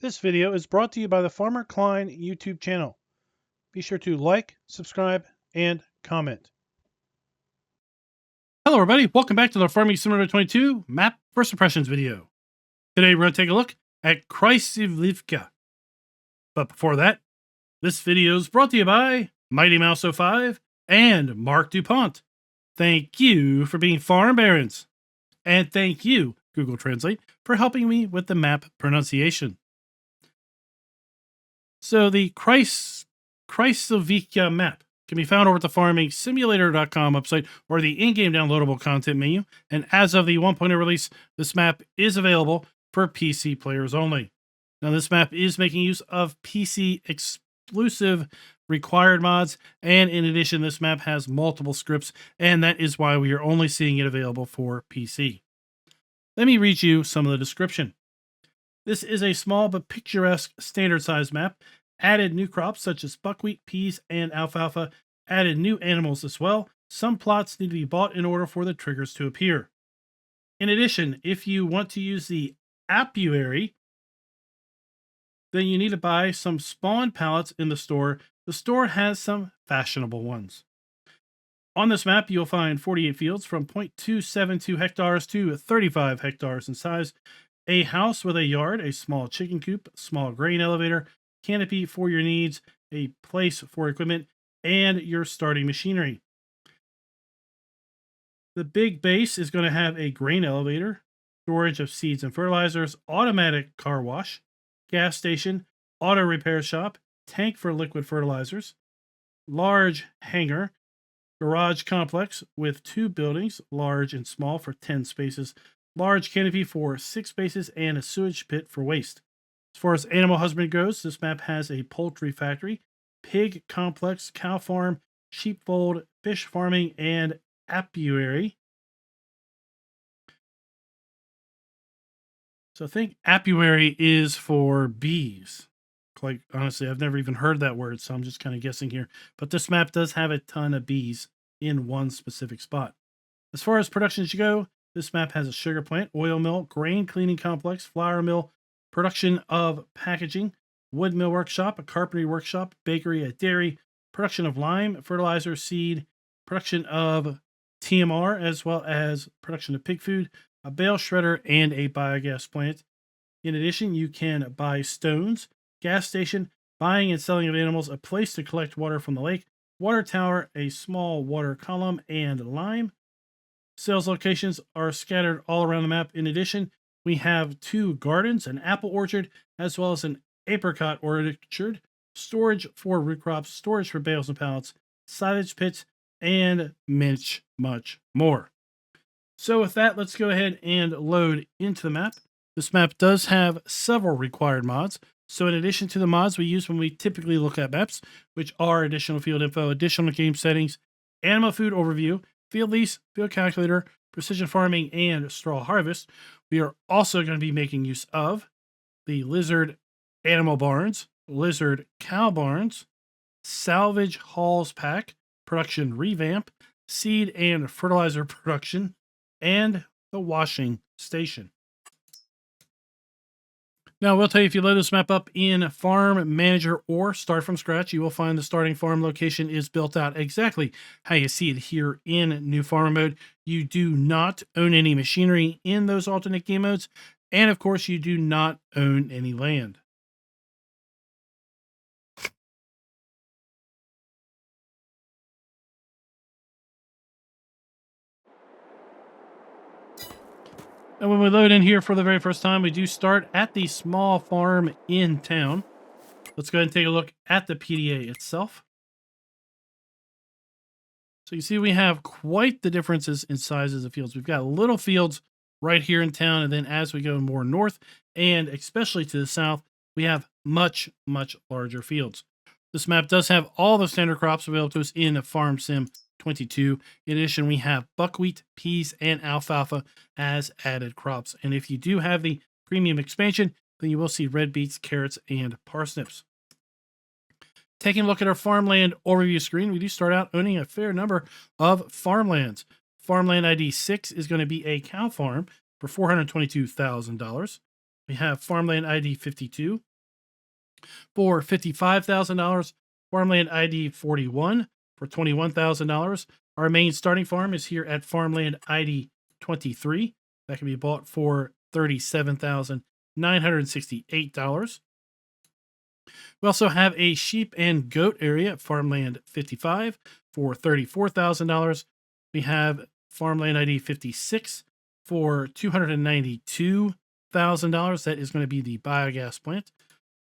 This video is brought to you by the Farmer Klein YouTube channel. Be sure to like, subscribe, and comment. Hello everybody, welcome back to the Farming Simulator 22 Map First Impressions video. Today we're going to take a look at Krasylivka. But before that, this video is brought to you by Mighty Mouse 05 and Mark DuPont. Thank you for being farm barons. And thank you, Google Translate, for helping me with the map pronunciation. So the Krasylivka map can be found over at the farmingsimulator.com website or the in-game downloadable content menu. And as of the 1.0 release, this map is available for PC players only. Now this map is making use of PC exclusive required mods. And in addition, this map has multiple scripts, and that is why we are only seeing it available for PC. Let me read you some of the description. This is a small but picturesque standard size map. Added new crops such as buckwheat, peas, and alfalfa. Added new animals as well. Some plots need to be bought in order for the triggers to appear. In addition, if you want to use the apiary, then you need to buy some spawn pallets in the store. The store has some fashionable ones. On this map, you'll find 48 fields from 0.272 hectares to 35 hectares in size. A house with a yard, a small chicken coop, small grain elevator, canopy for your needs, a place for equipment, and your starting machinery. The big base is going to have a grain elevator, storage of seeds and fertilizers, automatic car wash, gas station, auto repair shop, tank for liquid fertilizers, large hangar, garage complex with 2 buildings, large and small for 10 spaces, large canopy for 6 spaces, and a sewage pit for waste. As far as animal husbandry goes, this map has a poultry factory, pig complex, cow farm, sheep fold, fish farming, and apiary. So I think apiary is for bees. Quite honestly, I've never even heard that word, so I'm just kind of guessing here. But this map does have a ton of bees in one specific spot. As far as productions go, this map has a sugar plant, oil mill, grain cleaning complex, flour mill, production of packaging, wood mill workshop, a carpentry workshop, bakery, a dairy, production of lime, fertilizer, seed, production of TMR, as well as production of pig food, a bale shredder, and a biogas plant. In addition, you can buy stones, gas station, buying and selling of animals, a place to collect water from the lake, water tower, a small water column, and lime. Sales locations are scattered all around the map. In addition, we have 2 gardens, an apple orchard, as well as an apricot orchard, storage for root crops, storage for bales and pallets, silage pits, and much more. So with that, let's go ahead and load into the map. This map does have several required mods. So in addition to the mods we use when we typically look at maps, which are additional field info, additional game settings, animal food overview, field lease, field calculator, precision farming, and straw harvest, we are also going to be making use of the lizard animal barns, lizard cow barns, salvage hauls pack, production revamp, seed and fertilizer production, and the washing station. Now, I will tell you, if you load this map up in Farm Manager or start from scratch, you will find the starting farm location is built out exactly how you see it here in New Farm Mode. You do not own any machinery in those alternate game modes, and of course, you do not own any land. And when we load in here for the very first time, we do start at the small farm in town. Let's go ahead and take a look at the PDA itself. So you see we have quite the differences in sizes of fields. We've got little fields right here in town, and then as we go more north, and especially to the south, we have much larger fields. This map does have all the standard crops available to us in Farm Sim 22. In addition, we have buckwheat, peas, and alfalfa as added crops. And if you do have the premium expansion, then you will see red beets, carrots, and parsnips. Taking a look at our farmland overview screen, we do start out owning a fair number of farmlands. Farmland ID 6 is going to be a cow farm for $422,000. We have farmland ID 52, for $55,000. Farmland ID 41 for $21,000. Our main starting farm is here at Farmland ID 23. That can be bought for $37,968. We also have a sheep and goat area at Farmland 55 for $34,000. We have Farmland ID 56 for $292,000. That is going to be the biogas plant.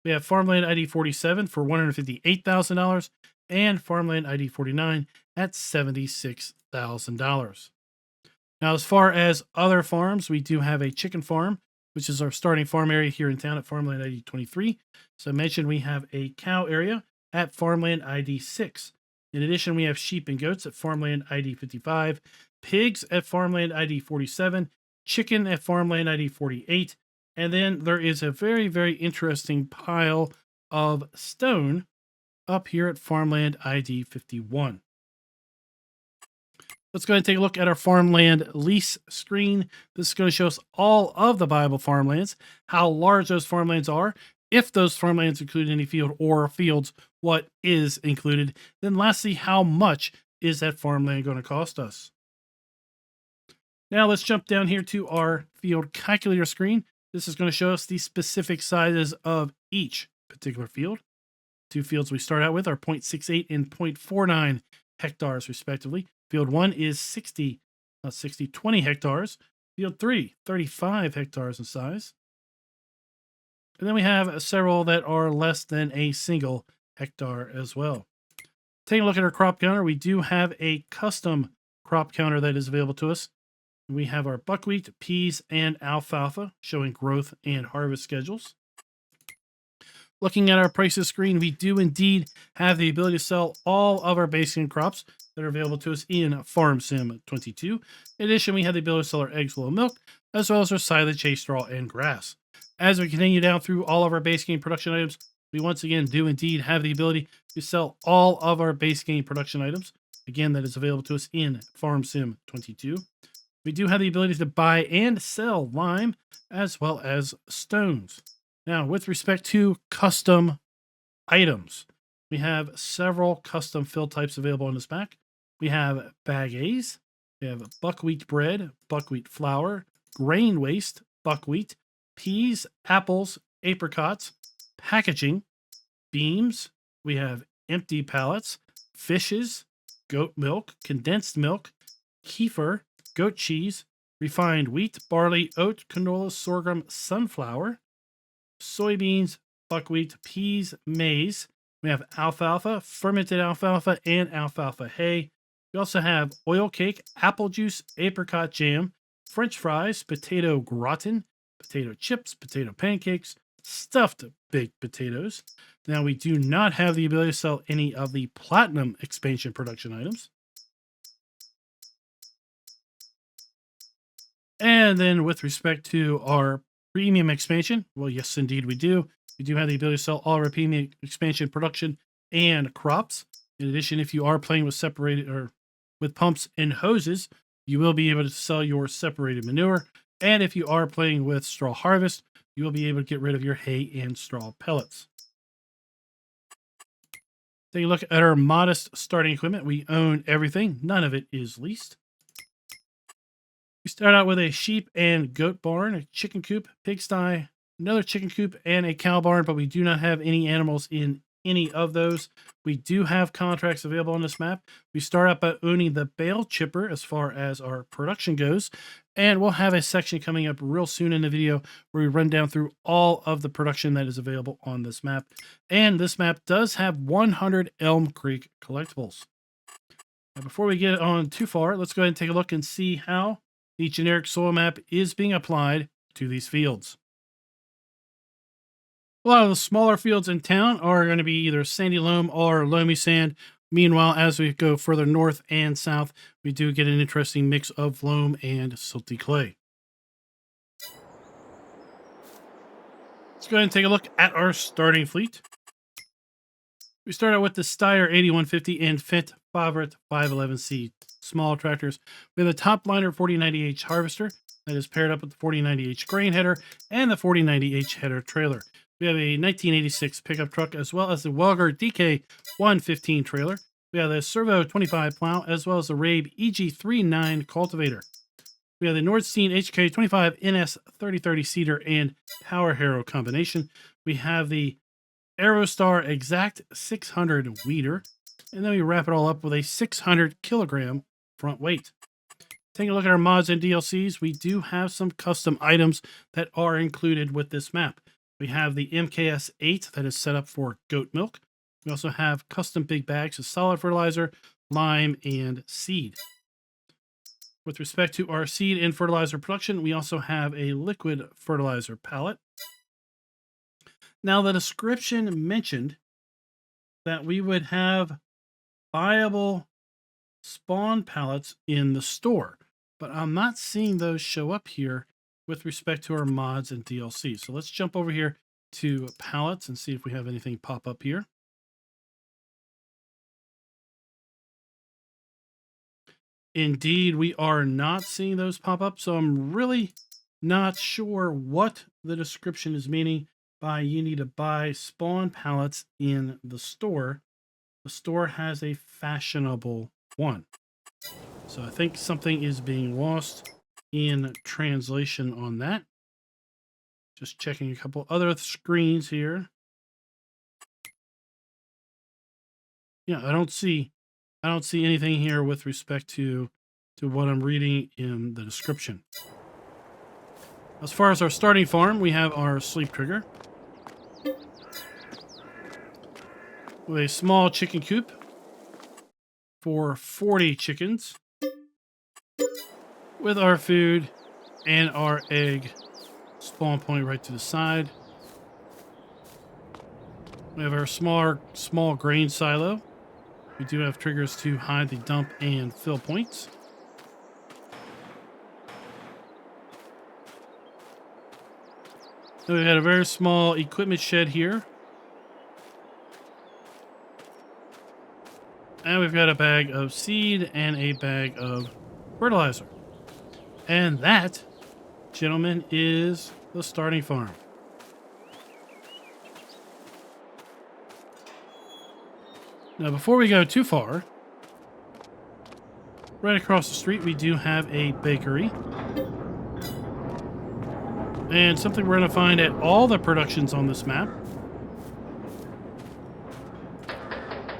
We have Farmland ID 47 for $158,000 and Farmland ID 49 at $76,000. Now, as far as other farms, we do have a chicken farm, which is our starting farm area here in town at Farmland ID 23. So I mentioned we have a cow area at Farmland ID 6. In addition, we have sheep and goats at Farmland ID 55, pigs at Farmland ID 47, chicken at Farmland ID 48, and then there is a very, very interesting pile of stone up here at Farmland ID 51. Let's go ahead and take a look at our farmland lease screen. This is going to show us all of the viable farmlands, how large those farmlands are, if those farmlands include any field or fields, what is included. Then lastly, how much is that farmland going to cost us? Now let's jump down here to our field calculator screen. This is going to show us the specific sizes of each particular field. Two fields we start out with are 0.68 and 0.49 hectares respectively. Field 1 is 20 hectares. Field 3, 35 hectares in size. And then we have several that are less than a single hectare as well. Taking a look at our crop counter, we do have a custom crop counter that is available to us. We have our buckwheat, peas, and alfalfa showing growth and harvest schedules. Looking at our prices screen, we do indeed have the ability to sell all of our basic crops that are available to us in Farm Sim 22. In addition, we have the ability to sell our eggs, wool, and milk, as well as our silage, hay, straw, and grass. As we continue down through all of our base game production items, we once again do indeed have the ability to sell all of our base game production items. Again, that is available to us in Farm Sim 22. We do have the ability to buy and sell lime, as well as stones. Now, with respect to custom items, we have several custom fill types available in this pack. We have bag A's, we have buckwheat bread, buckwheat flour, grain waste, buckwheat, peas, apples, apricots, packaging, beams. We have empty pallets, fishes, goat milk, condensed milk, kefir, goat cheese, refined wheat, barley, oat, canola, sorghum, sunflower, soybeans, buckwheat, peas, maize. We have alfalfa, fermented alfalfa, and alfalfa hay. We also have oil cake, apple juice, apricot jam, French fries, potato gratin, potato chips, potato pancakes, stuffed baked potatoes. Now, we do not have the ability to sell any of the platinum expansion production items. And then with respect to our premium expansion, well, yes, indeed we do. We do have the ability to sell all our premium expansion production and crops. In addition, if you are playing with separated or with pumps and hoses, you will be able to sell your separated manure. And if you are playing with straw harvest, you will be able to get rid of your hay and straw pellets. Take a look at our modest starting equipment. We own everything. None of it is leased. We start out with a sheep and goat barn, a chicken coop, pigsty, another chicken coop, and a cow barn, but we do not have any animals in any of those. We do have contracts available on this map. We start out by owning the bale chipper as far as our production goes, and we'll have a section coming up real soon in the video where we run down through all of the production that is available on this map. And this map does have 100 Elm Creek collectibles. Now, before we get on too far, let's go ahead and take a look and see how the generic soil map is being applied to these fields. A lot of the smaller fields in town are going to be either sandy loam or loamy sand. Meanwhile, as we go further north and south, we do get an interesting mix of loam and silty clay. Let's go ahead and take a look at our starting fleet. We start out with the Steyr 8150 and Fendt Favorite 511C small tractors. We have the Topliner 4090H harvester that is paired up with the 4090H grain header and the 4090H header trailer. We have a 1986 pickup truck, as well as the Welger DK115 trailer. We have the Servo 25 plow, as well as the Rabe EG39 cultivator. We have the Nordstein HK25 NS 3030 seeder and Power Harrow combination. We have the Aerostar Exact 600 weeder. And then we wrap it all up with a 600 kilogram front weight. Taking a look at our mods and DLCs, we do have some custom items that are included with this map. We have the MKS 8 that is set up for goat milk. We also have custom big bags of solid fertilizer, lime, and seed. With respect to our seed and fertilizer production, we also have a liquid fertilizer pallet. Now, the description mentioned that we would have viable spawn pallets in the store, but I'm not seeing those show up here with respect to our mods and DLC. So let's jump over here to pallets and see if we have anything pop up here. Indeed, we are not seeing those pop up, so I'm really not sure what the description is meaning by you need to buy spawn pallets in the store. The store has a fashionable one. So I think something is being lost in translation on that. Just checking a couple other screens here. Yeah, I don't see anything here with respect to what I'm reading in the description. As far as our starting farm, we have our sleep trigger with a small chicken coop for 40 chickens, with our food and our egg spawn point right to the side. We have our small grain silo. We do have triggers to hide the dump and fill points. Then we've got a very small equipment shed here. And we've got a bag of seed and a bag of fertilizer. And that, gentlemen, is the starting farm. Now, before we go too far, right across the street, we do have a bakery. And something we're going to find at all the productions on this map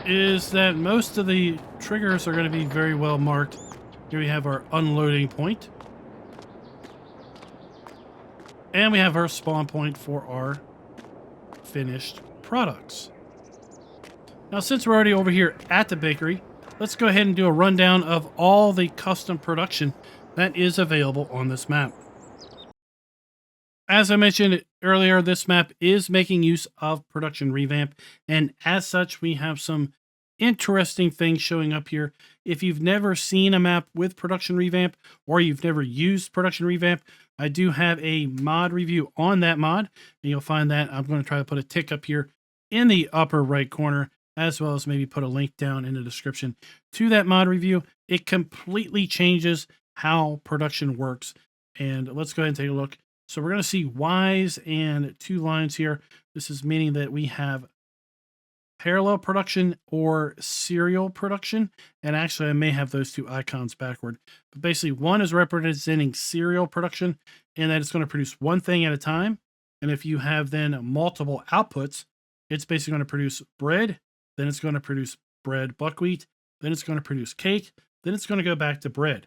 is that most of the triggers are going to be very well marked. Here we have our unloading point. And we have our spawn point for our finished products. Now, since we're already over here at the bakery, let's go ahead and do a rundown of all the custom production that is available on this map. As I mentioned earlier, this map is making use of production revamp, and as such, we have some interesting things showing up here. If you've never seen a map with production revamp, or you've never used production revamp, I do have a mod review on that mod, and you'll find that I'm going to try to put a tick up here in the upper right corner, as well as maybe put a link down in the description to that mod review. It completely changes how production works, and let's go ahead and take a look. So we're going to see Y's and 2 lines here. This is meaning that we have parallel production or serial production. And actually, I may have those 2 icons backward. But basically, one is representing serial production, and that it's going to produce one thing at a time. And if you have then multiple outputs, it's basically going to produce bread, then it's going to produce bread buckwheat, then it's going to produce cake, then it's going to go back to bread.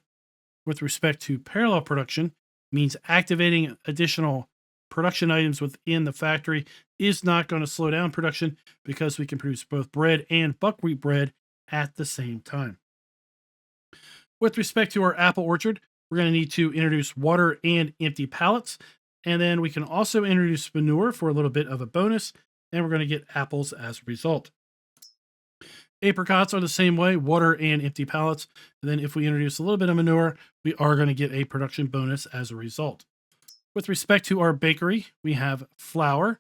With respect to parallel production, means activating additional production items within the factory is not going to slow down production because we can produce both bread and buckwheat bread at the same time. With respect to our apple orchard, we're going to need to introduce water and empty pallets, and then we can also introduce manure for a little bit of a bonus, and we're going to get apples as a result. Apricots are the same way, water and empty pallets. And then if we introduce a little bit of manure, we are going to get a production bonus as a result. With respect to our bakery, we have flour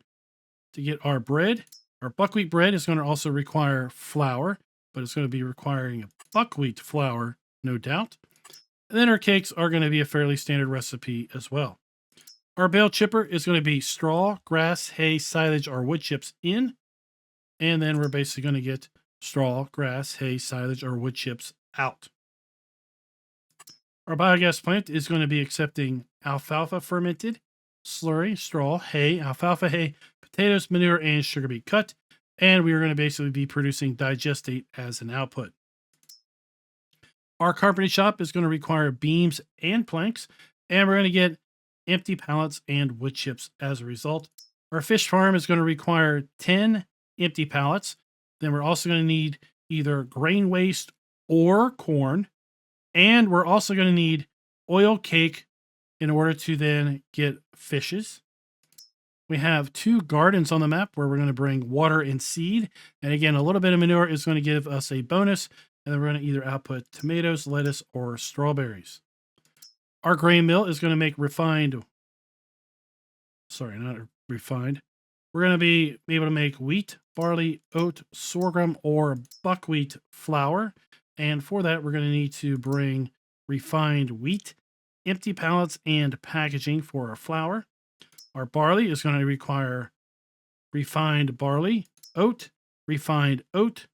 to get our bread. Our buckwheat bread is going to also require flour, but it's going to be requiring buckwheat flour, no doubt. And then our cakes are going to be a fairly standard recipe as well. Our bale chipper is going to be straw, grass, hay, silage, or wood chips in. And then we're basically going to get straw, grass, hay, silage, or wood chips out. Our biogas plant is going to be accepting alfalfa fermented, slurry, straw, hay, alfalfa hay, potatoes, manure, and sugar beet cut. And we are going to basically be producing digestate as an output. Our carpeting shop is going to require beams and planks, and we're going to get empty pallets and wood chips as a result. Our fish farm is going to require 10 empty pallets. Then we're also going to need either grain waste or corn. And we're also going to need oil cake in order to then get fishes. We have 2 gardens on the map where we're going to bring water and seed. And again, a little bit of manure is going to give us a bonus. And then we're going to either output tomatoes, lettuce, or strawberries. Our grain mill is going to make not refined. We're going to be able to make wheat, barley, oat, sorghum, or buckwheat flour. And for that, we're going to need to bring refined wheat, empty pallets, and packaging for our flour. Our barley is going to require refined barley, oat, refined oat.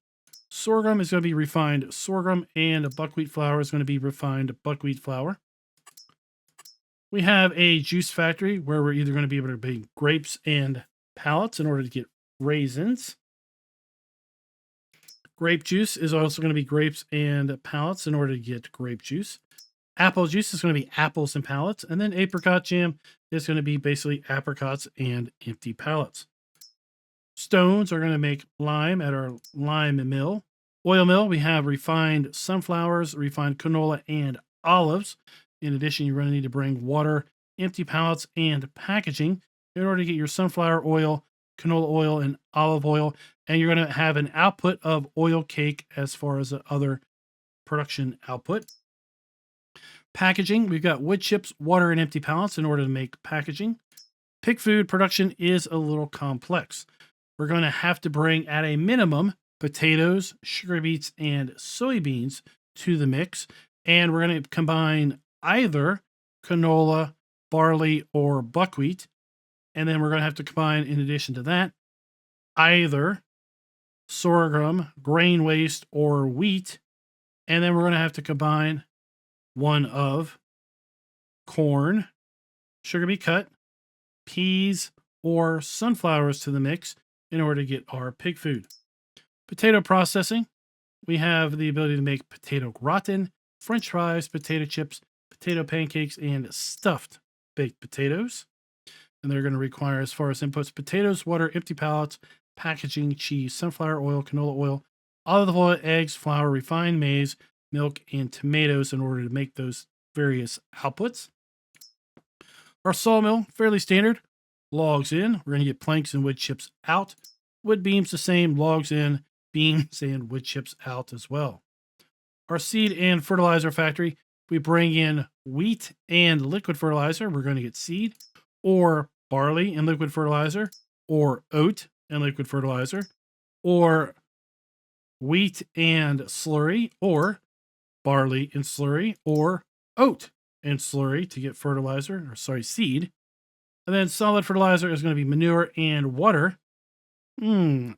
Sorghum is going to be refined sorghum, and buckwheat flour is going to be refined buckwheat flour. We have a juice factory where we're either going to be able to make grapes and pallets in order to get raisins. Grape juice is also going to be grapes and pallets in order to get grape juice. Apple juice is going to be apples and pallets. And then apricot jam is going to be basically apricots and empty pallets. Stones are going to make lime at our lime mill. Oil mill, we have refined sunflowers, refined canola, and olives. In addition, you're going to need to bring water, empty pallets, and packaging in order to get your sunflower oil, canola oil, and olive oil. And you're going to have an output of oil cake as far as the other production output. Packaging, we've got wood chips, water, and empty pallets in order to make packaging. Pig food production is a little complex. We're going to have to bring, at a minimum, potatoes, sugar beets, and soybeans to the mix. And we're going to combine either canola, barley, or buckwheat. And then we're going to have to combine, in addition to that, either sorghum, grain waste, or wheat. And then we're going to have to combine one of corn, sugar beet cut, peas, or sunflowers to the mix in order to get our pig food. Potato processing, we have the ability to make potato gratin, French fries, potato chips, potato pancakes, and stuffed baked potatoes. And they're going to require, as far as inputs, potatoes, water, empty pallets, packaging, cheese, sunflower oil, canola oil, olive oil, eggs, flour, refined maize, milk, and tomatoes in order to make those various outputs. Our sawmill, fairly standard. Logs in. We're going to get planks and wood chips out. Wood beams the same. Logs in, beams, and wood chips out as well. Our seed and fertilizer factory, we bring in wheat and liquid fertilizer. We're going to get seed, or barley and liquid fertilizer, or oat and liquid fertilizer, or wheat and slurry, or barley and slurry, or oat and slurry to get seed. And then solid fertilizer is going to be manure and water. We're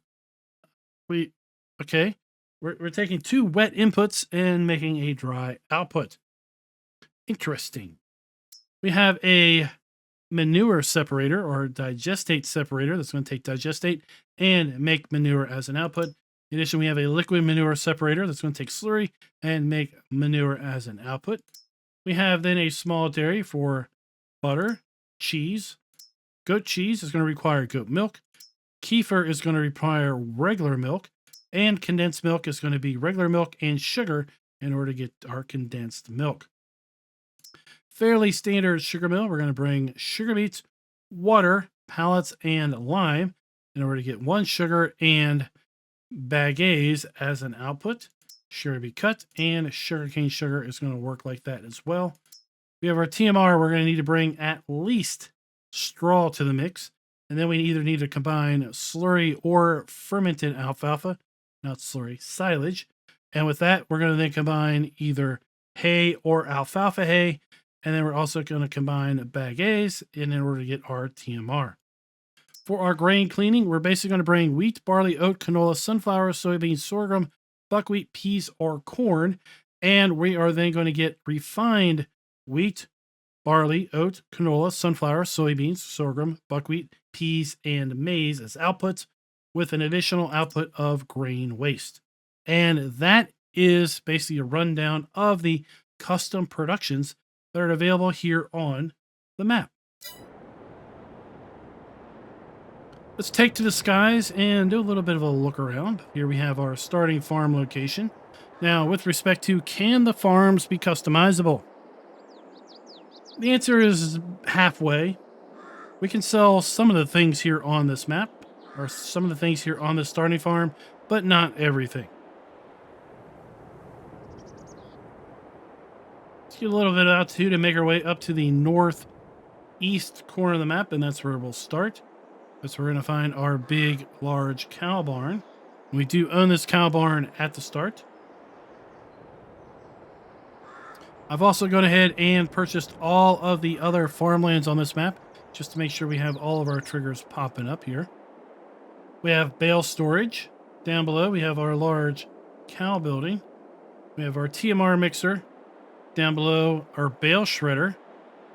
taking 2 wet inputs and making a dry output. Interesting. We have a manure separator or digestate separator that's going to take digestate and make manure as an output. In addition, we have a liquid manure separator that's going to take slurry and make manure as an output. We have then a small dairy for butter, cheese. Goat cheese is going to require goat milk. Kefir is going to require regular milk. And condensed milk is going to be regular milk and sugar in order to get our condensed milk. Fairly standard sugar mill. We're going to bring sugar beets, water, pallets, and lime in order to get 1 sugar and bagasse as an output. Sugar beet cut and sugarcane sugar is going to work like that as well. We have our TMR. We're going to need to bring at least straw to the mix. And then we either need to combine slurry or fermented alfalfa, not slurry, silage. And with that, we're going to then combine either hay or alfalfa hay. And then we're also going to combine bag A's in order to get our TMR. For our grain cleaning, we're basically going to bring wheat, barley, oat, canola, sunflower, soybeans, sorghum, buckwheat, peas, or corn. And we are then going to get refined wheat, barley, oat, canola, sunflower, soybeans, sorghum, buckwheat, peas, and maize as outputs, with an additional output of grain waste. And that is basically a rundown of the custom productions that are available here on the map. Let's take to the skies and do a little bit of a look around. Here we have our starting farm location. Now, with respect to, can the farms be customizable? The answer is halfway. We can sell some of the things here on this map, or some of the things here on the starting farm, but not everything. Let's get a little bit out to make our way up to the northeast corner of the map, and that's where we'll start. That's where we're going to find our big, large cow barn. We do own this cow barn at the start. I've also gone ahead and purchased all of the other farmlands on this map, just to make sure we have all of our triggers popping up here. We have bale storage. Down below, we have our large cow building. We have our TMR mixer. Down below, our bale shredder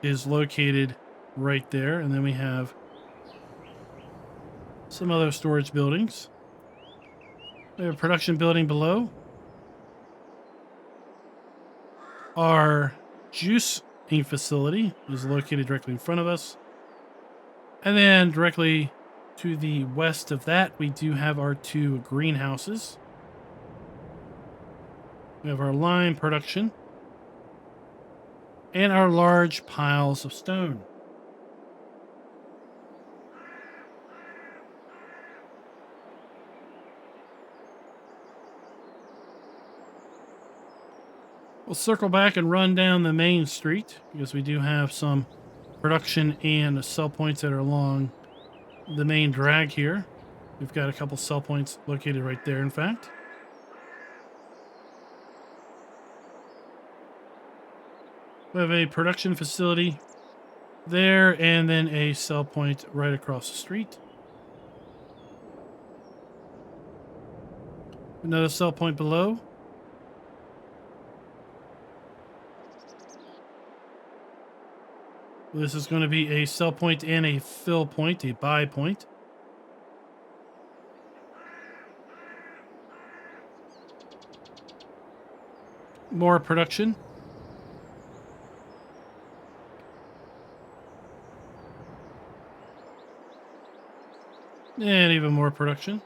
is located right there. And then we have some other storage buildings. We have a production building below. Our juicing facility is located directly in front of us. And then directly to the west of that, we do have our two greenhouses. We have our lime production and our large piles of stone. We'll circle back and run down the main street because we do have some production and sell points that are along the main drag here. We've got a couple sell points located right there, in fact. We have a production facility there and then a sell point right across the street. Another sell point below. This is going to be a sell point and a fill point, a buy point. More production. And even more production.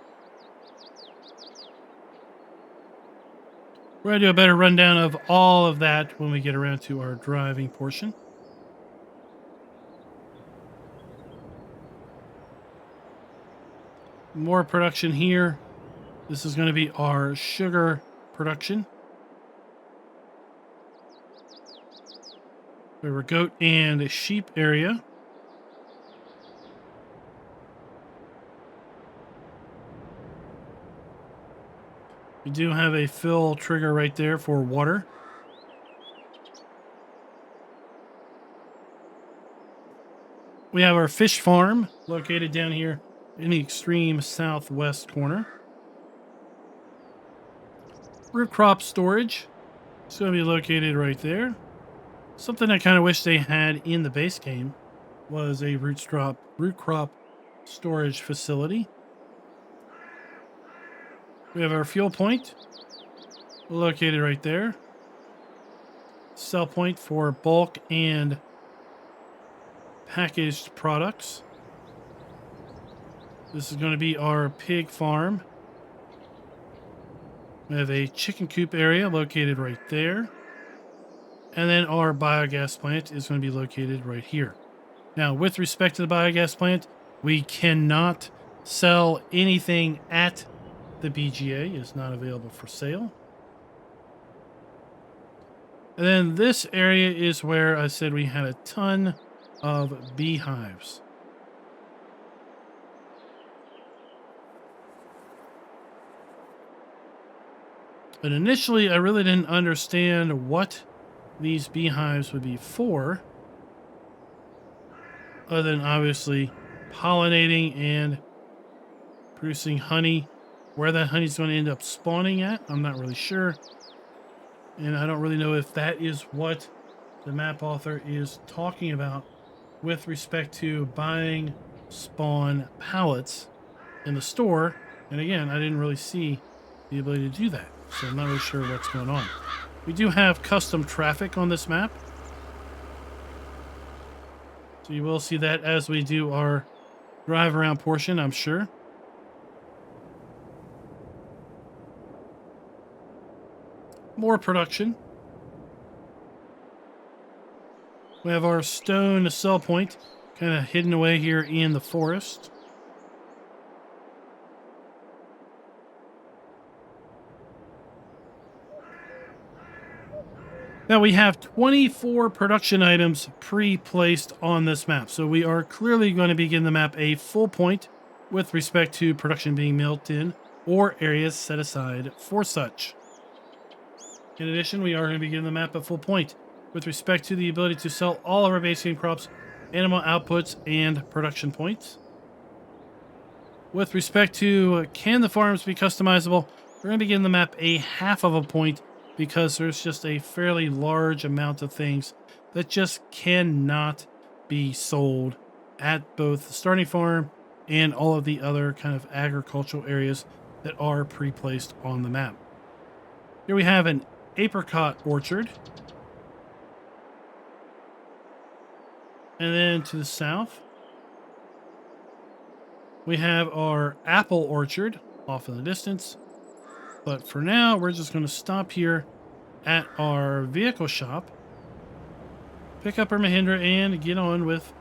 We're going to do a better rundown of all of that when we get around to our driving portion. More production here. This is going to be our sugar production. We have a goat and a sheep area. We do have a fill trigger right there for water. We have our fish farm located down here in the extreme southwest corner. Root crop storage. It's going to be located right there. Something I kind of wish they had in the base game was a root crop storage facility. We have our fuel point located right there. Sell point for bulk and packaged products. This is going to be our pig farm. We have a chicken coop area located right there. And then our biogas plant is going to be located right here. Now, with respect to the biogas plant, we cannot sell anything at the BGA. It's not available for sale. And then this area is where I said we had a ton of beehives. But initially, I really didn't understand what these beehives would be for, other than obviously pollinating and producing honey. Where that honey's going to end up spawning at, I'm not really sure. And I don't really know if that is what the map author is talking about with respect to buying spawn pallets in the store. And again, I didn't really see the ability to do that, so I'm not really sure what's going on. We do have custom traffic on this map, so you will see that as we do our drive around portion, I'm sure. More production. We have our stone sell point kind of hidden away here in the forest. Now we have 24 production items pre-placed on this map. So we are clearly going to be giving the map a full point with respect to production being built in or areas set aside for such. In addition, we are going to be giving the map a full point with respect to the ability to sell all of our basic crops, animal outputs, and production points. With respect to can the farms be customizable, we're going to be giving the map a half of a point because there's just a fairly large amount of things that just cannot be sold at both the starting farm and all of the other kind of agricultural areas that are pre-placed on the map. Here we have an apricot orchard. And then to the south, we have our apple orchard off in the distance. But for now, we're just going to stop here at our vehicle shop, pick up our Mahindra, and get on with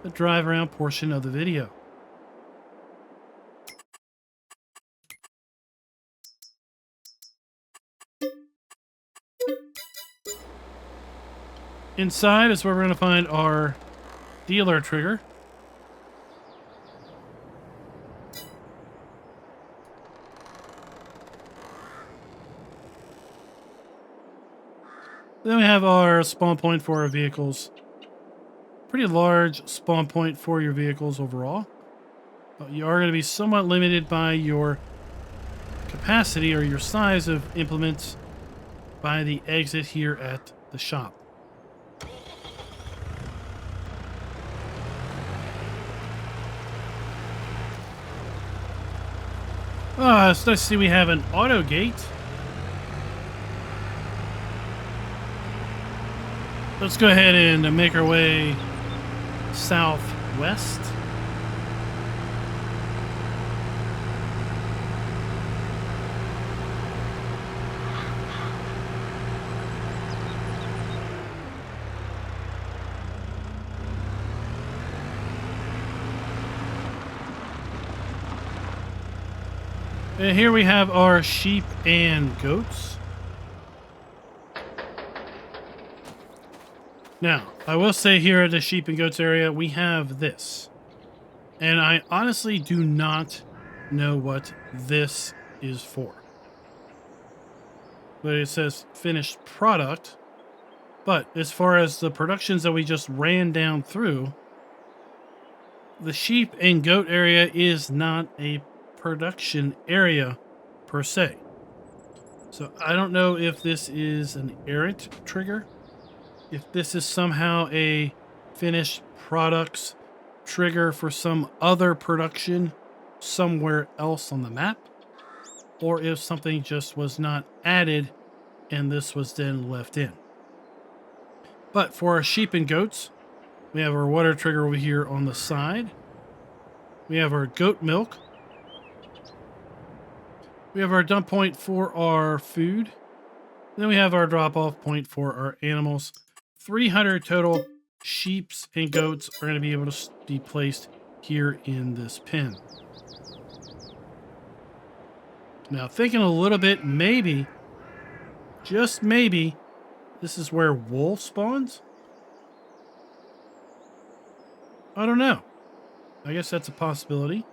the drive around portion of the video. Inside is where we're going to find our dealer trigger. Then we have our spawn point for our vehicles. Pretty large spawn point for your vehicles overall. But you are going to be somewhat limited by your capacity or your size of implements by the exit here at the shop. It's nice to see we have an auto gate. Let's go ahead and make our way southwest. And here we have our sheep and goats. Now, I will say here at the sheep and goats area, we have this. And I honestly do not know what this is for. But it says finished product. But as far as the productions that we just ran down through, the sheep and goat area is not a production area per se. So I don't know if this is an errant trigger, if this is somehow a finished products trigger for some other production somewhere else on the map, or if something just was not added and this was then left in. But for our sheep and goats, we have our water trigger over here on the side. We have our goat milk. We have our dump point for our food. Then we have our drop-off point for our animals. 300 total sheeps and goats are going to be able to be placed here in this pen. Now, thinking a little bit, maybe, just maybe, this is where wool spawns? I don't know. I guess that's a possibility.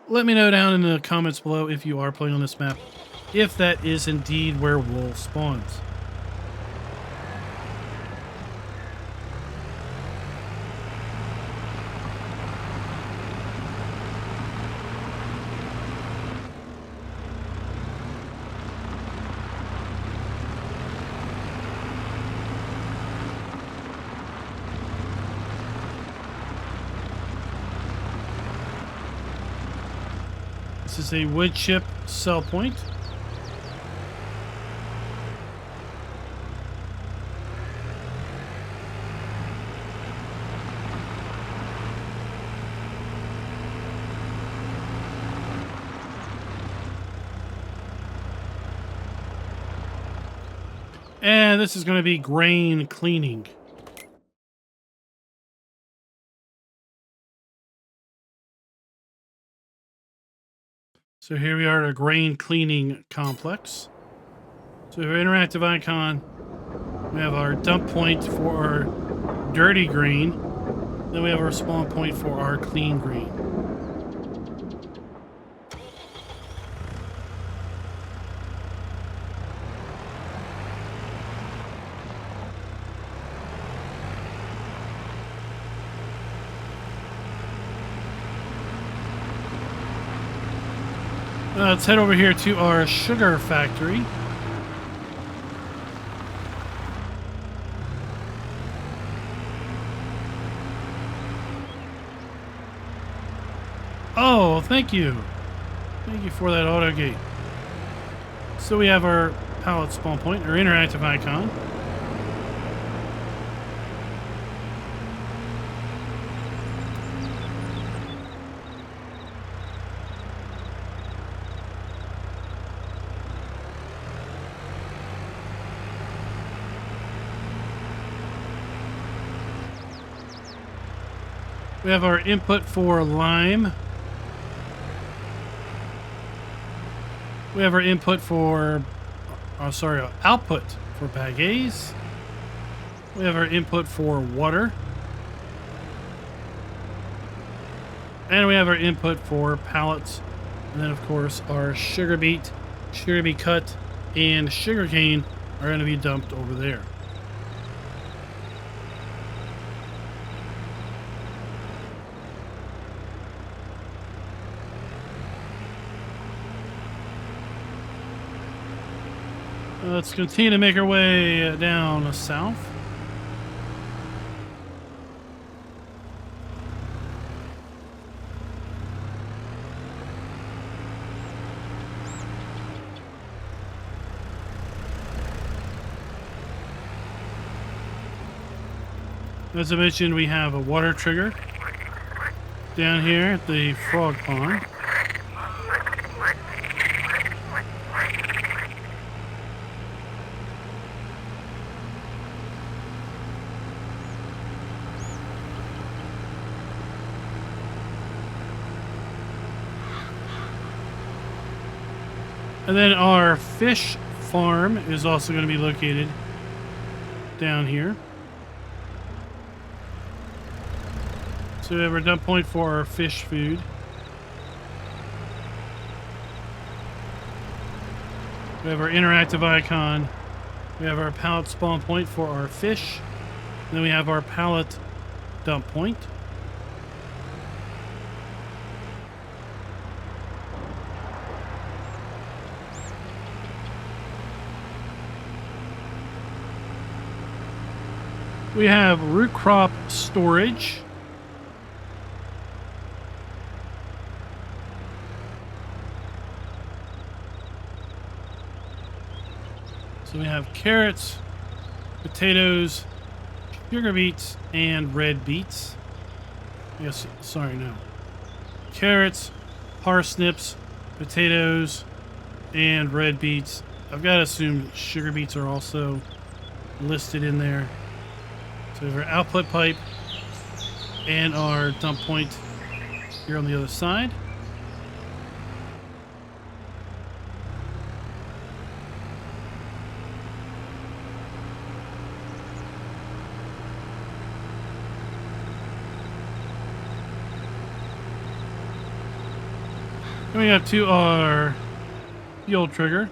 Let me know down in the comments below if you are playing on this map, if that is indeed where wool spawns. This is a wood chip sell point. And this is going to be grain cleaning. So here we are at a grain cleaning complex. So we have our interactive icon. We have our dump point for our dirty grain. Then we have our spawn point for our clean grain. Let's head over here to our sugar factory. Oh, thank you. Thank you for that auto gate. So we have our pallet spawn point, our interactive icon. We have our input for lime. We have our input for, output for bag A's. We have our input for water. And we have our input for pallets. And then, of course, our sugar beet cut, and sugarcane are going to be dumped over there. Let's continue to make our way down south. As I mentioned, we have a water trigger down here at the frog pond. And then our fish farm is also going to be located down here. So we have our dump point for our fish food. We have our interactive icon. We have our pallet spawn point for our fish. Then we have our pallet dump point. We have root crop storage. So we have carrots, potatoes, sugar beets, and red beets. Yes, sorry, no. Carrots, parsnips, potatoes, and red beets. I've got to assume sugar beets are also listed in there. So we have our output pipe and our dump point here on the other side. Coming up to our fuel trigger.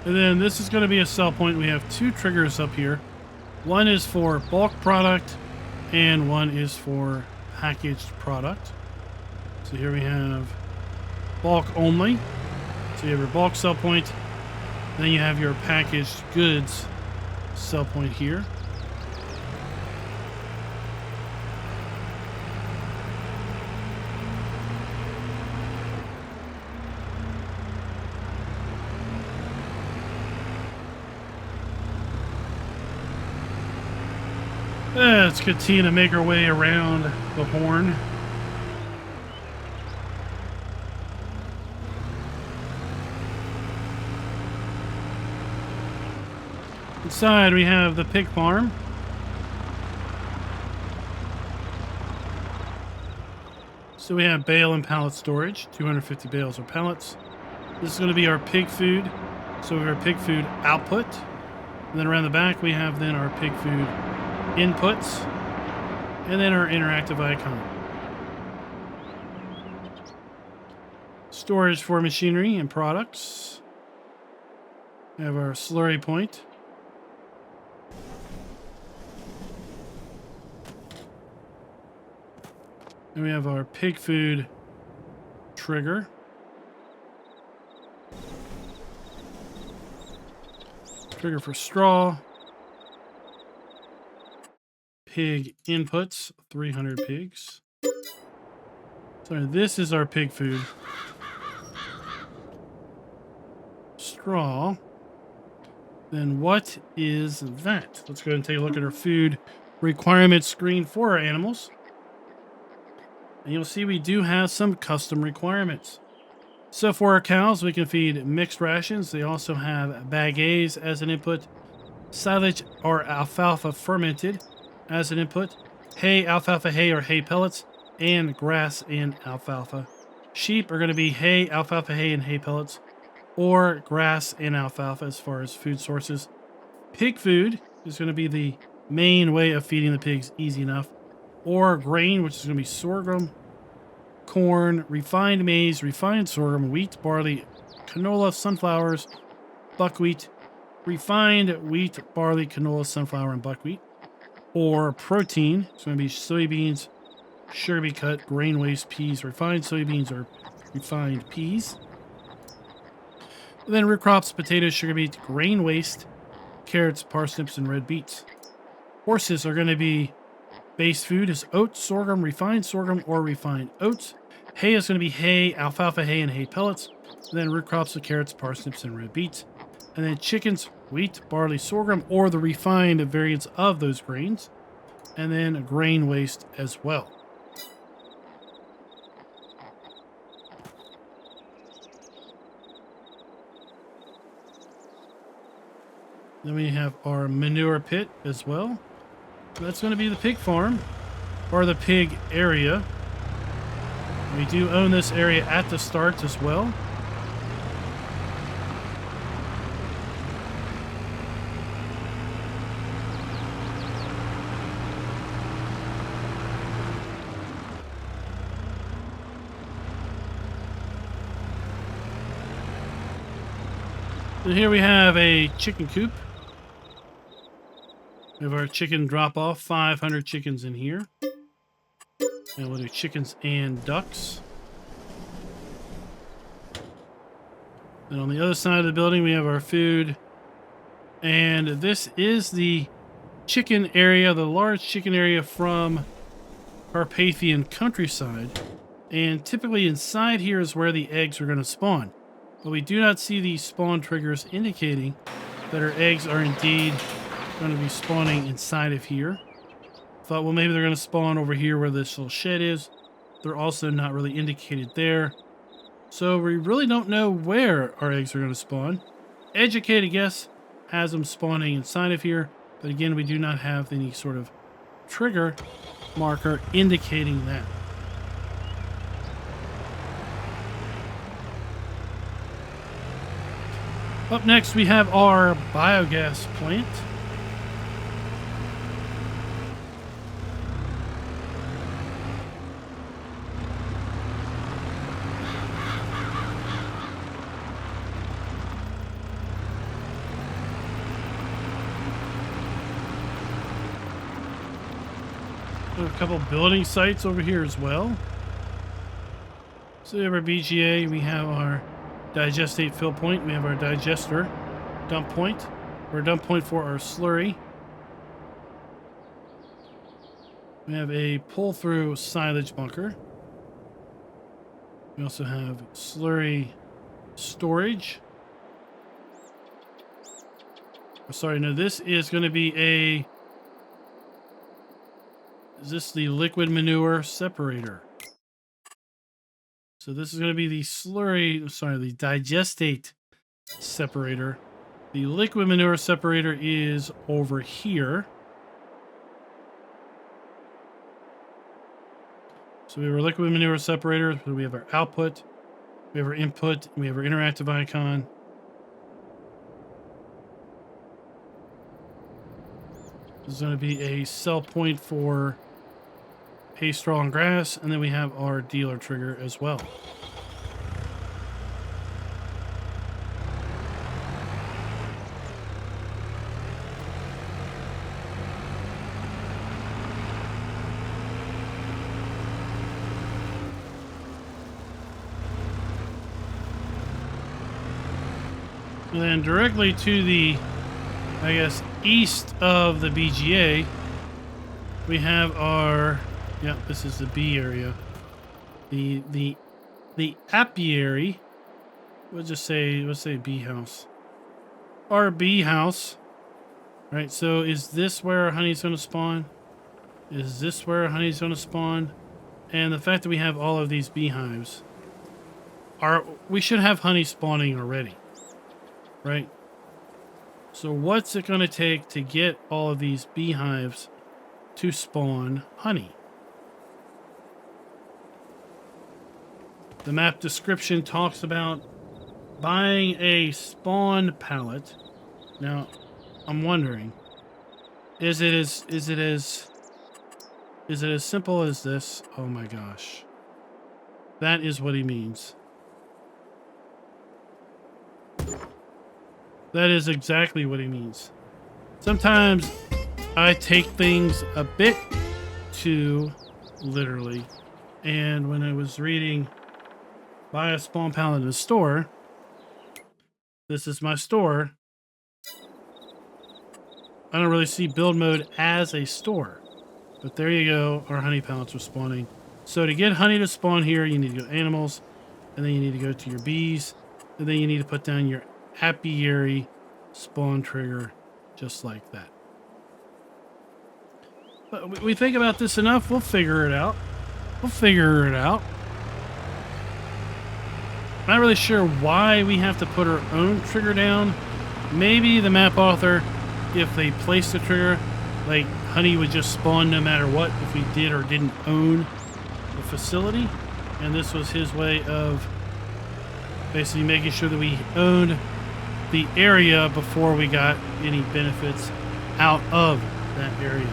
And then this is going to be a sell point. We have two triggers up here. One is for bulk product and one is for packaged product. So here we have bulk only. So you have your bulk sell point Then you have your packaged goods sell point here. Let's continue to make our way around the horn. Inside we have the pig farm. So we have bale and pallet storage, 250 bales or pallets. This is going to be our pig food. So we have our pig food output. And then around the back we have then our pig food inputs, and then our interactive icon. Storage for machinery and products. We have our slurry point. And we have our pig food trigger. Trigger for straw. Pig inputs, 300 pigs. So this is our pig food. Straw. Then what is that? Let's go ahead and take a look at our food requirements screen for our animals. And you'll see we do have some custom requirements. So for our cows, we can feed mixed rations. They also have bag A's as an input, silage or alfalfa fermented as an input, hay, alfalfa hay or hay pellets, and grass and alfalfa. Sheep are going to be hay, alfalfa hay, and hay pellets, or grass and alfalfa as far as food sources. Pig food is going to be the main way of feeding the pigs, easy enough, or grain, which is going to be sorghum, corn, refined maize, refined sorghum, wheat, barley, canola, sunflowers, buckwheat, refined wheat, barley, canola, sunflower, and buckwheat. Or protein, it's going to be soybeans, sugar beet cut, grain waste, peas, refined soybeans, or refined peas. And then root crops, potatoes, sugar beet, grain waste, carrots, parsnips, and red beets. Horses are going to be base food is oats, sorghum, or refined oats. Hay is going to be hay, alfalfa hay, and hay pellets. And then root crops of carrots, parsnips, and red beets. And then chickens, wheat, barley, sorghum, or the refined variants of those grains. And then grain waste as well. Then we have our manure pit as well. That's going to be the pig farm, or the pig area. We do own this area at the start as well. So here we have a chicken coop. We have our chicken drop off, 500 chickens in here. And we'll do chickens and ducks. Then on the other side of the building, we have our food. And this is the chicken area, the large chicken area from Carpathian countryside. And typically inside here is where the eggs are going to spawn. But we do not see these spawn triggers indicating that our eggs are indeed going to be spawning inside of here. Thought, well, maybe they're going to spawn over here where this little shed is. They're also not really indicated there. So we really don't know where our eggs are going to spawn. Educated guess has them spawning inside of here. But again, we do not have any sort of trigger marker indicating that. Up next, we have our biogas plant. A couple building sites over here as well. So we have our BGA, we have our digestate fill point, we have our digester, dump point, or a dump point for our slurry. We have a pull-through silage bunker. We also have slurry storage. Oh, sorry, no, this is going to be a... Is this the liquid manure separator? So this is going to be the slurry, sorry, the digestate separator. The liquid manure separator is over here. So we have our liquid manure separator. So we have our output, we have our input, and we have our interactive icon. This is going to be a sell point for hay, straw, and grass, and then we have our dealer trigger as well. And then directly to the, I guess, east of the BGA, we have our, yeah, this is the B area. The apiary, let's say bee house. Our bee house. Right, so is this where honey's going to spawn? Is this where honey's going to spawn? And the fact that we have all of these beehives, we should have honey spawning already. Right? So what's it going to take to get all of these beehives to spawn honey? The map description talks about buying a spawn pallet. Now, I'm wondering, is it as simple as this? Oh my gosh. That is what he means. That is exactly what he means. Sometimes I take things a bit too literally. And when I was reading buy a spawn pallet in a store, this is my store. I don't really see build mode as a store. But there you go, our honey pallets are spawning. So to get honey to spawn here, you need to go to animals, and then you need to go to your bees, and then you need to put down your apiary spawn trigger, just like that. But we think about this enough, we'll figure it out. I'm not really sure why we have to put our own trigger down. Maybe the map author, if they place the trigger, like honey would just spawn no matter what if we did or didn't own the facility. And this was his way of basically making sure that we owned the area before we got any benefits out of that area.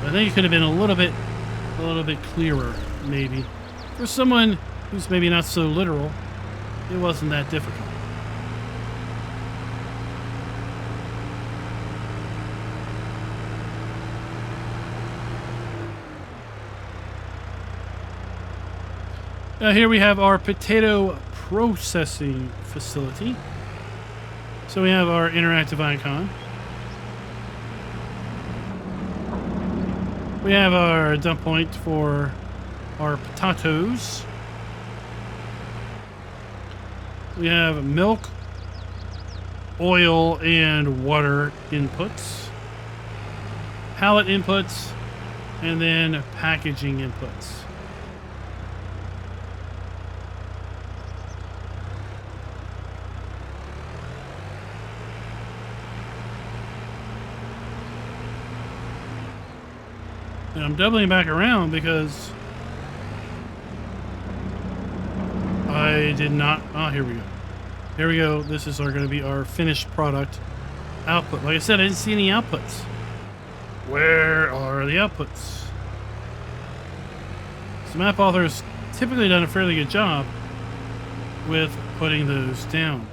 I think it could have been a little bit clearer, maybe. For someone who's maybe not so literal, it wasn't that difficult. Now here we have our potato processing facility. So we have our interactive icon. We have our dump point for our potatoes. We have milk, oil, and water inputs, pallet inputs, and then packaging inputs. And I'm doubling back around because I did not. Oh, here we go. Here we go. This is going to be our finished product output. Like I said, I didn't see any outputs. Where are the outputs? So map authors typically done a fairly good job with putting those down.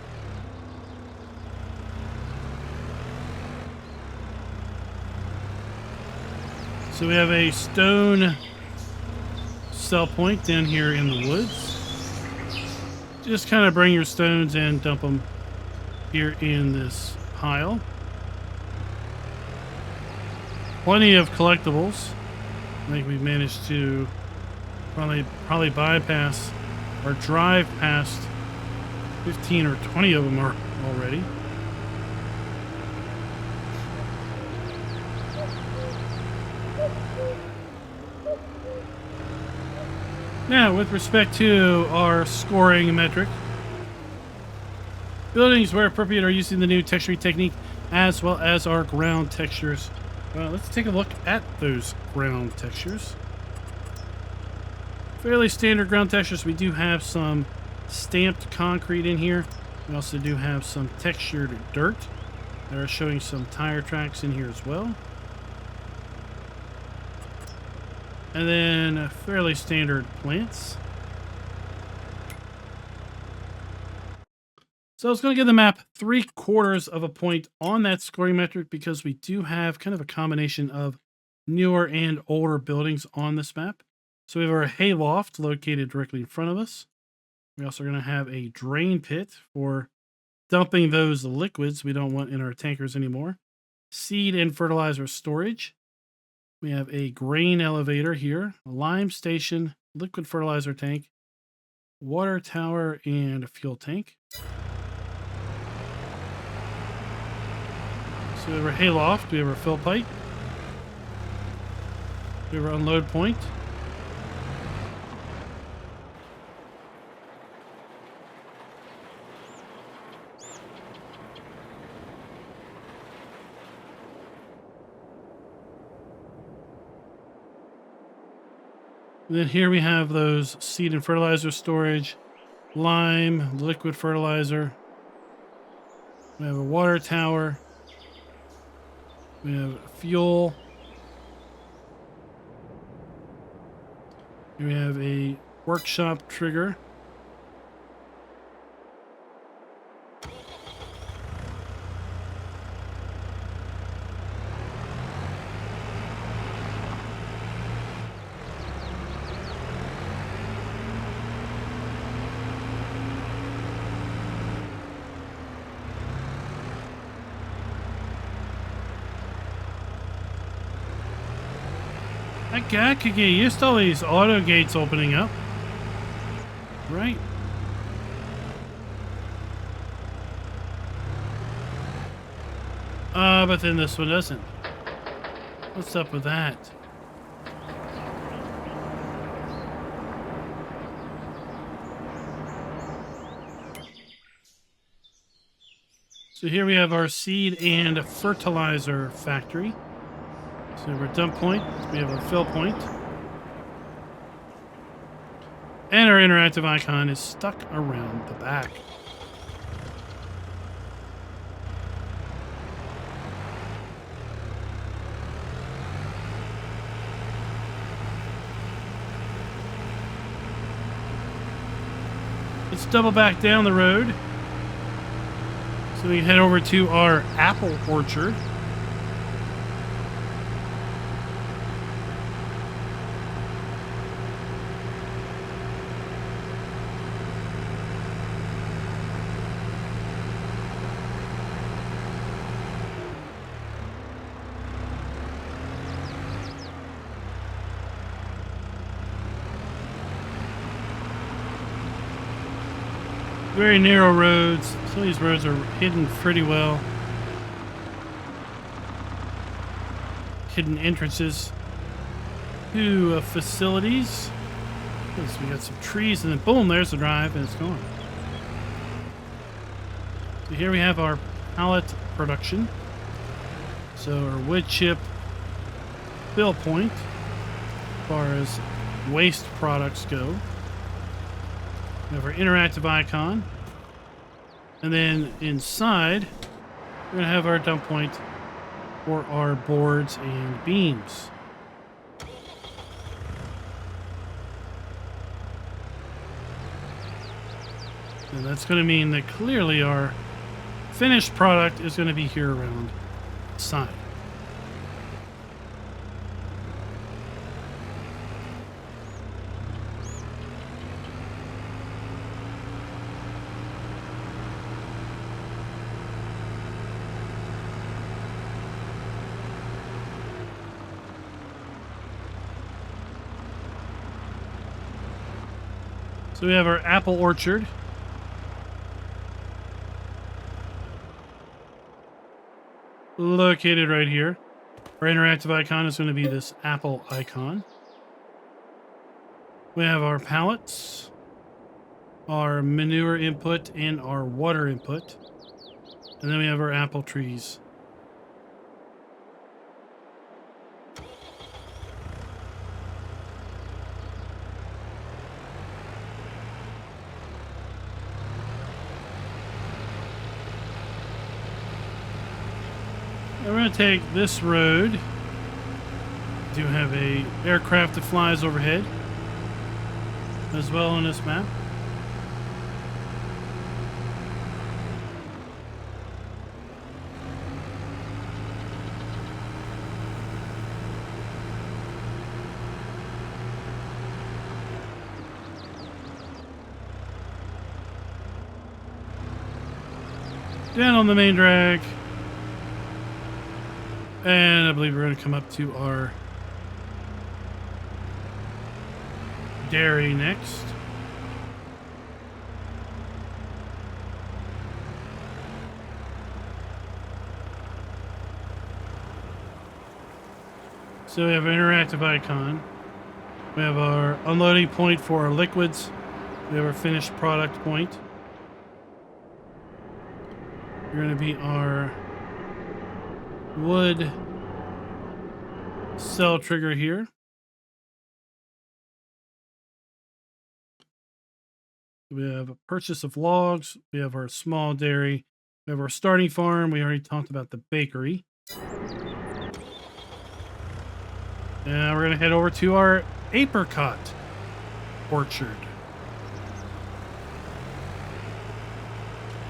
So we have a stone sell point down here in the woods. Just kind of bring your stones in, dump them here in this pile. Plenty of collectibles. I think we've managed to probably bypass or drive past 15 or 20 of them already. Now, with respect to our scoring metric, buildings where appropriate are using the new texturing technique as well as our ground textures. Well, let's take a look at those ground textures. Fairly standard ground textures. We do have some stamped concrete in here. We also do have some textured dirt. They're showing some tire tracks in here as well. And then fairly standard plants. So it's going to give the map 3/4 of a point on that scoring metric because we do have kind of a combination of newer and older buildings on this map. So we have our hayloft located directly in front of us. We also are going to have a drain pit for dumping those liquids we don't want in our tankers anymore. Seed and fertilizer storage. We have a grain elevator here, a lime station, liquid fertilizer tank, water tower, and a fuel tank. So we have our hayloft, we have our fill pipe, we have our unload point. And then here we have those seed and fertilizer storage, lime, liquid fertilizer. We have a water tower. We have fuel. We have a workshop trigger. I could get used to all these auto gates opening up. Right. But then this one doesn't. What's up with that? So here we have our seed and fertilizer factory. So we have our dump point, we have our fill point. And our interactive icon is stuck around the back. Let's double back down the road. So we can head over to our apple orchard. Very narrow roads. Some of these roads are hidden pretty well. Hidden entrances to facilities. So we got some trees and then boom, there's the drive and it's gone. So here we have our pallet production. So our wood chip fill point as far as waste products go. We have our interactive icon. And then inside, we're going to have our dump point for our boards and beams. And that's going to mean that clearly our finished product is going to be here around the side. So we have our apple orchard. Located right here. Our interactive icon is going to be this apple icon. We have our pallets, our manure input, and our water input. And then we have our apple trees. We're going to take this road. We do have a aircraft that flies overhead as well on this map. Down on the main drag. And I believe we're going to come up to our dairy next. So we have an interactive icon. We have our unloading point for our liquids. We have our finished product point. You're going to be our wood cell trigger here. We have a purchase of logs. We have our small dairy. We have our starting farm. We already talked about the bakery. And we're going to head over to our apricot orchard.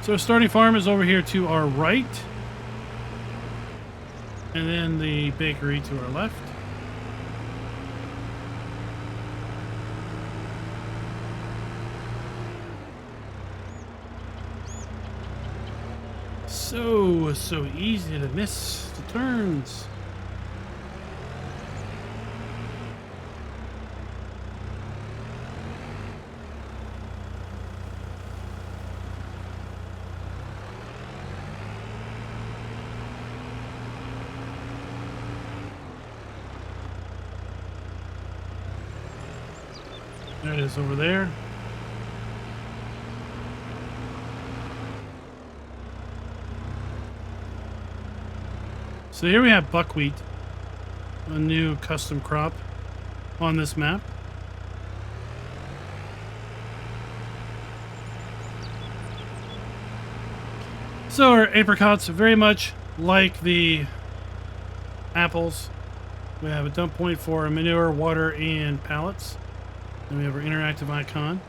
So starting farm is over here to our right. And then the bakery to our left. So easy to miss the turns. There it is over there. So here we have buckwheat, a new custom crop on this map. So our apricots, very much like the apples. We have a dump point for manure, water, and pallets. Then we have our interactive icon.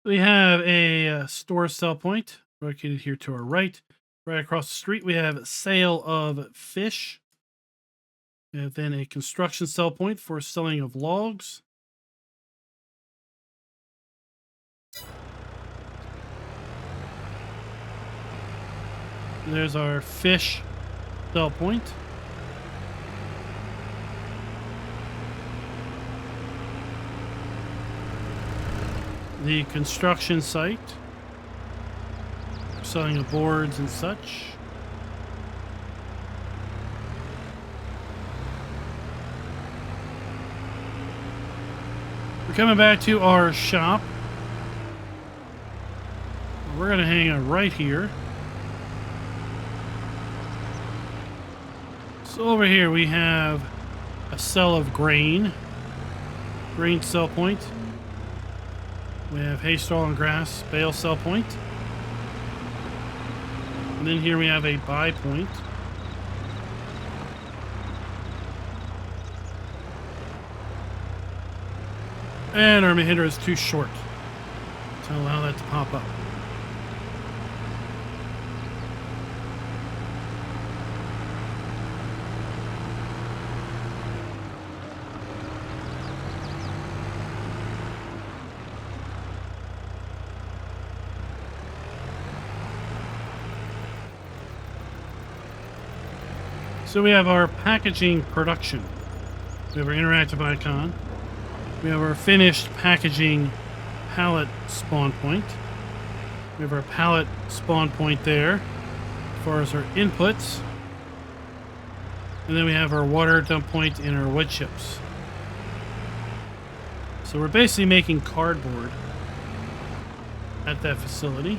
We have a store sell point located here to our right. Right across the street, we have sale of fish. We have then a construction sell point for selling of logs. There's our fish sell point. The construction site, selling of boards and such. We're coming back to our shop. We're going to hang out right here. So over here we have a sell of grain sell point. We have hay, straw, and grass bale sell point. And then here we have a buy point. And our header is too short to allow that to pop up. So we have our packaging production. We have our interactive icon. We have our finished packaging pallet spawn point. We have our pallet spawn point there as far as our inputs. And then we have our water dump point and our wood chips. So we're basically making cardboard at that facility.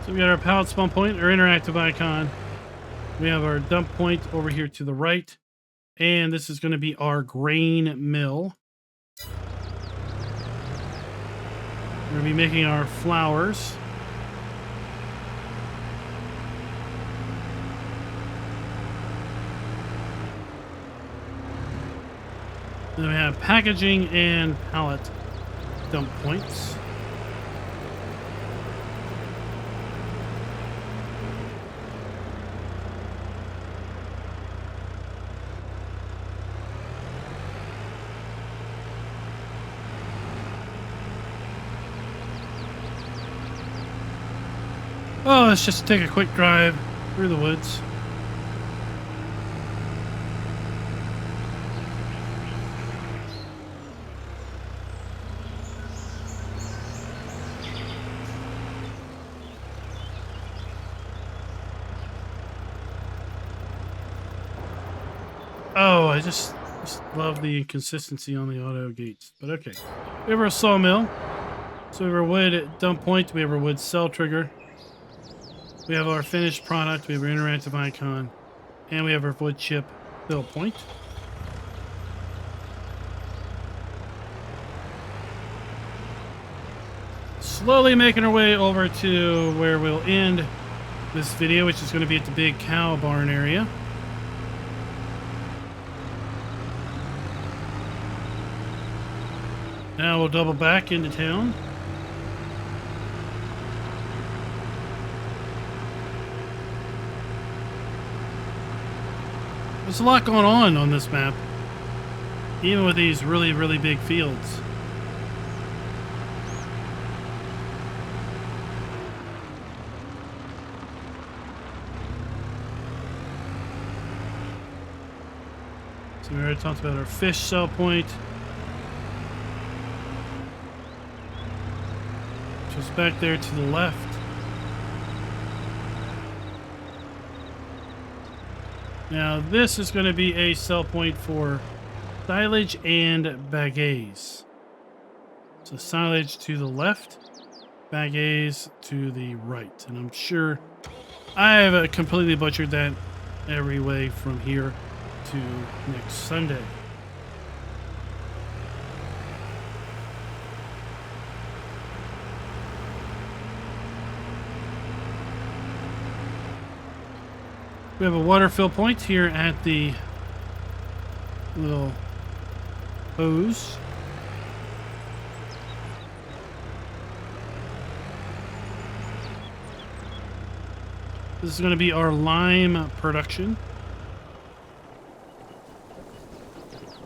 So we got our pallet spawn point, our interactive icon. We have our dump point over here to the right. And this is going to be our grain mill. We're going to be making our flours. Then we have packaging and pallet dump points. Oh, let's just take a quick drive through the woods. Oh, I just love the inconsistency on the auto gates. But okay. We have our sawmill. So we have our wood dump point. We have our wood cell trigger. We have our finished product. We have our interactive icon. And we have our wood chip fill point. Slowly making our way over to where we'll end this video, which is going to be at the big cow barn area. Now we'll double back into town. There's a lot going on this map, even with these really, really big fields. So we already talked about our fish sell point. Just back there to the left. Now this is going to be a sell point for silage and bagasse. So silage to the left, bagasse to the right. And I'm sure I have completely butchered that every way from here to next Sunday. We have a water fill point here at the little hose. This is going to be our lime production.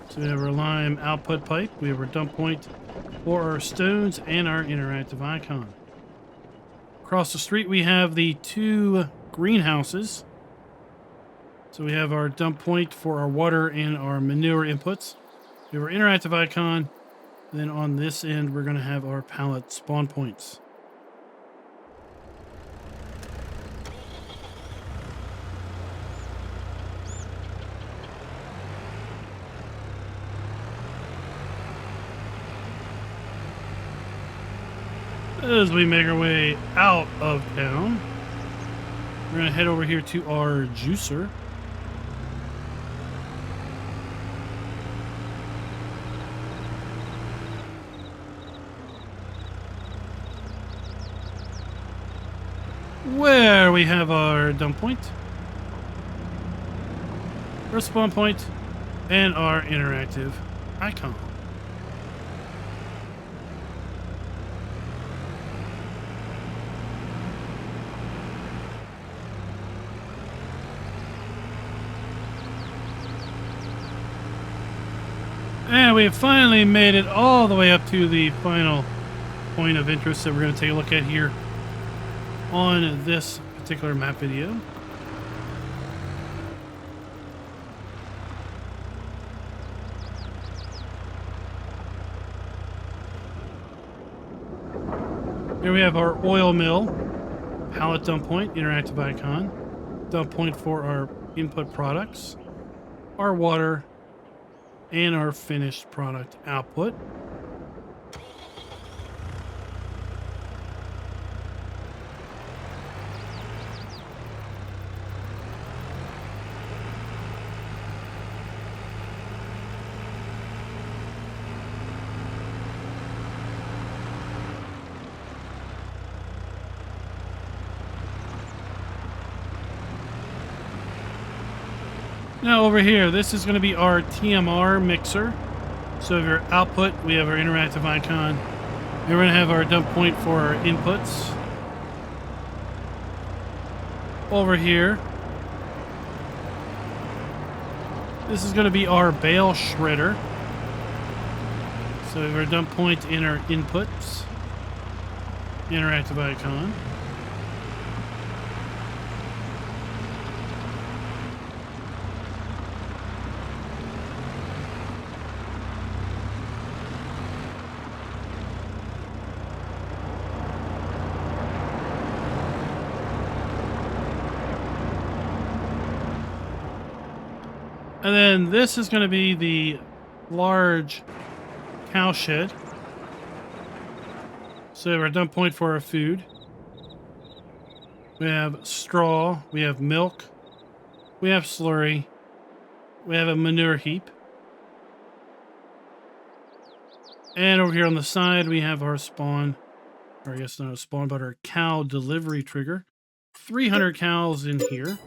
So we have our lime output pipe. We have our dump point for our stones and our interactive icon. Across the street we have the two greenhouses. So we have our dump point for our water and our manure inputs. We have our interactive icon. Then on this end, we're going to have our pallet spawn points. As we make our way out of town, we're going to head over here to our juicer. Where we have our dump point, our spawn point, and our interactive icon. And we have finally made it all the way up to the final point of interest that we're going to take a look at here on this particular map video. Here we have our oil mill, pallet dump point, interactive icon, dump point for our input products, our water, and our finished product output. Now over here, this is going to be our TMR mixer. So if your output, we have our interactive icon. And we're going to have our dump point for our inputs. Over here, this is going to be our bale shredder. So we have our dump point in our inputs. Interactive icon. And then this is going to be the large cow shed. So our dump point for our food. We have straw, we have milk, we have slurry, we have a manure heap. And over here on the side, we have our spawn, or I guess not a spawn, but our cow delivery trigger. 300 cows in here.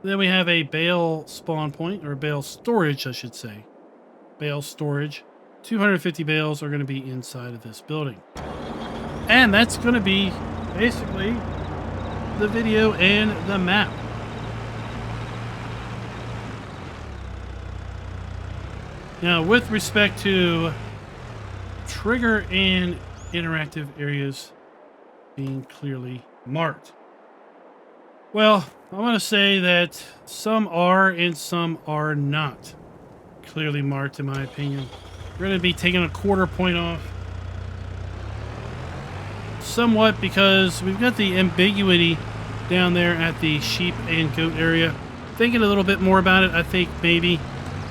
Then we have a bale spawn point, or bale storage, I should say. Bale storage. 250 bales are going to be inside of this building. And that's going to be basically the video and the map. Now, with respect to trigger and interactive areas being clearly marked. Well, I want to say that some are and some are not clearly marked, in my opinion. We're going to be taking a quarter point off. Somewhat because we've got the ambiguity down there at the sheep and goat area. Thinking a little bit more about it, I think maybe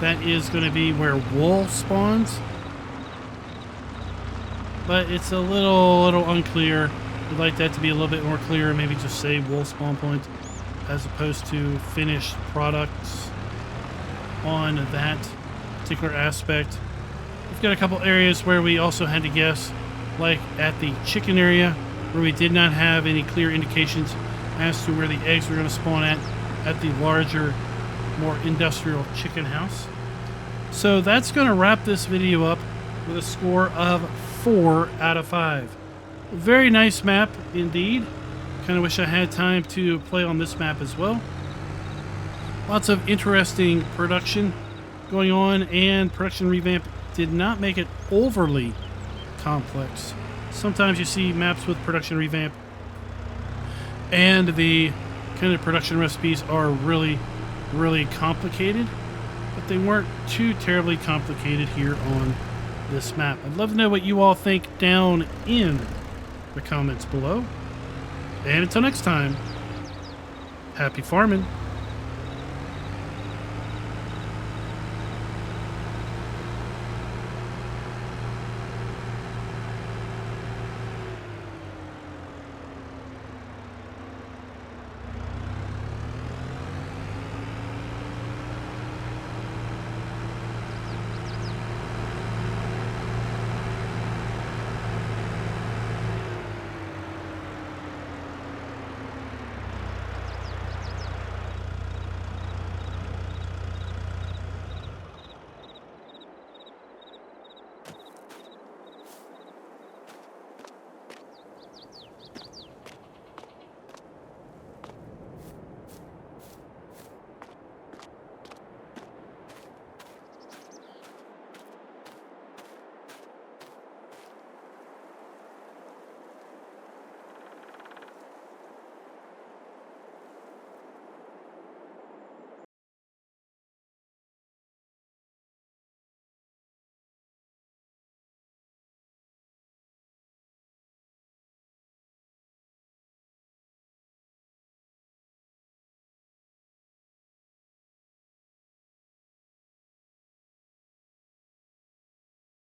that is going to be where wool spawns. But it's a little unclear. We'd like that to be a little bit more clear. Maybe just say wool spawn point as opposed to finished products on that particular aspect. We've got a couple areas where we also had to guess, like at the chicken area, where we did not have any clear indications as to where the eggs were going to spawn at the larger, more industrial chicken house. So that's going to wrap this video up with a score of 4 out of 5. Very nice map indeed. Kind of wish I had time to play on this map as well. Lots of interesting production going on, and production revamp did not make it overly complex. Sometimes you see maps with production revamp and the kind of production recipes are really complicated, but they weren't too terribly complicated here on this map. I'd love to know what you all think down in the comments below. And until next time, happy farming.